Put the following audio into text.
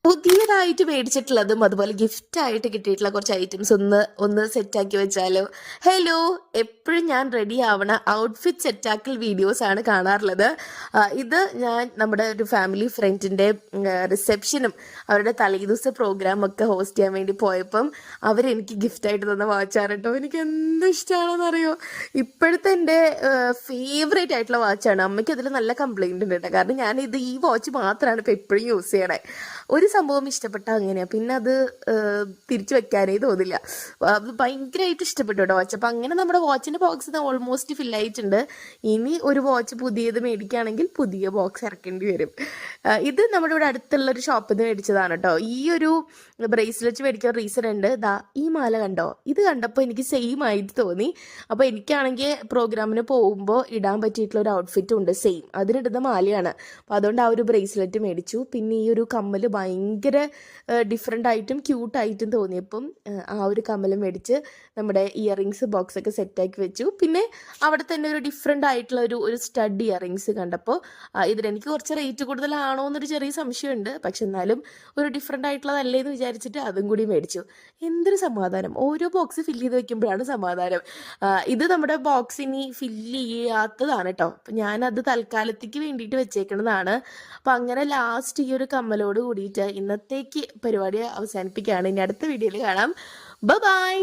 പുതിയതായിട്ട് മേടിച്ചിട്ടുള്ളതും അതുപോലെ ഗിഫ്റ്റായിട്ട് കിട്ടിയിട്ടുള്ള കുറച്ച് ഐറ്റംസ് ഒന്ന് സെറ്റാക്കി വെച്ചാലോ. ഹലോ, എപ്പോഴും ഞാൻ റെഡി ആവണ ഔട്ട്ഫിറ്റ് സെറ്റാക്കൽ വീഡിയോസ് ആണ് കാണാറുള്ളത്. ഇത് ഞാൻ നമ്മുടെ ഒരു ഫാമിലി ഫ്രണ്ടിൻ്റെ റിസപ്ഷനും അവരുടെ തലേദിവസ പ്രോഗ്രാമൊക്കെ ഹോസ്റ്റ് ചെയ്യാൻ വേണ്ടി പോയപ്പം അവരെനിക്ക് ഗിഫ്റ്റായിട്ട് തന്ന വാച്ചാണ് കേട്ടോ. എനിക്ക് എന്ത് ഇഷ്ടമാണെന്ന് അറിയോ. ഇപ്പോഴത്തെ എൻ്റെ ഫേവറേറ്റ് ആയിട്ടുള്ള വാച്ചാണ്. അമ്മയ്ക്ക് അതിൽ നല്ല കംപ്ലൈൻറ്റ് ഉണ്ട് കേട്ടോ. കാരണം ഞാനിത് ഈ വാച്ച് മാത്രമാണ് ഇപ്പോൾ എപ്പോഴും യൂസ് ചെയ്യണേ. ഒരു സംഭവം ഇഷ്ടപ്പെട്ടാൽ അങ്ങനെയാണ്, പിന്നെ അത് തിരിച്ചു വെക്കാനേ തോന്നില്ല. അത് ഭയങ്കരമായിട്ട് ഇഷ്ടപ്പെട്ടു കേട്ടോ വാച്ച്. അപ്പം അങ്ങനെ നമ്മുടെ വാച്ചിൻ്റെ ബോക്സ് ഓൾമോസ്റ്റ് ഫില്ലായിട്ടുണ്ട്. ഇനി ഒരു വാച്ച് പുതിയത് മേടിക്കുകയാണെങ്കിൽ പുതിയ ബോക്സ് ഇറക്കേണ്ടി വരും. ഇത് നമ്മുടെ ഇവിടെ അടുത്തുള്ള ഒരു ഷോപ്പിൽ നിന്ന് മേടിച്ചതാണ് കേട്ടോ. ഈ ഒരു ബ്രേസ്ലെറ്റ് മേടിക്കാൻ റീസൺ ഉണ്ട്. ഈ മാല കണ്ടോ, ഇത് കണ്ടപ്പോൾ എനിക്ക് സെയിം ആയിട്ട് തോന്നി. അപ്പോൾ എനിക്കാണെങ്കിൽ പ്രോഗ്രാമിന് പോകുമ്പോൾ ഇടാൻ പറ്റിയിട്ടുള്ള ഒരു ഔട്ട്ഫിറ്റും ഉണ്ട് സെയിം, അതിനിടുന്ന മാലയാണ്. അപ്പോൾ അതുകൊണ്ട് ആ ഒരു ബ്രേസ്ലെറ്റ് മേടിച്ചു. പിന്നെ ഈ ഒരു കമ്മൽ ഭയങ്കര ഡിഫറെൻ്റ് ആയിട്ടും ക്യൂട്ടായിട്ടും തോന്നിയപ്പം ആ ഒരു കമ്മൽ മേടിച്ച് നമ്മുടെ ഇയറിങ്സ് ബോക്സൊക്കെ സെറ്റാക്കി വെച്ചു. പിന്നെ അവിടെ തന്നെ ഒരു ഡിഫറെൻ്റ് ആയിട്ടുള്ള ഒരു സ്റ്റഡ് ഇയറിങ്സ് കണ്ടപ്പോൾ ഇതിലെനിക്ക് കുറച്ച് റേറ്റ് കൂടുതലാണോ എന്നൊരു ചെറിയ സംശയമുണ്ട്. പക്ഷെ എന്നാലും ഒരു ഡിഫറെൻ്റ് ആയിട്ടുള്ളതല്ലേ എന്ന് വിചാരിച്ചിട്ട് അതും കൂടി മേടിച്ചു. എന്തൊരു സമാധാനം, ഓരോ ബോക്സ് ഫില്ല് ചെയ്ത് വെക്കുമ്പോഴാണ് സമാധാനം. ഇത് നമ്മുടെ ബോക്സ് ഇനി ഫില്ല് ചെയ്യാത്തതാണ് കേട്ടോ. അപ്പം ഞാനത് തൽക്കാലത്തേക്ക് വേണ്ടിയിട്ട് വെച്ചേക്കുന്നതാണ്. അപ്പം അങ്ങനെ ലാസ്റ്റ് ഈ ഒരു കമ്മലോട് കൂടിയിട്ട് ഇന്നത്തേക്ക് പരിപാടി അവസാനിപ്പിക്കുകയാണ്. ഇനി അടുത്ത വീഡിയോയിൽ കാണാം. ബൈ.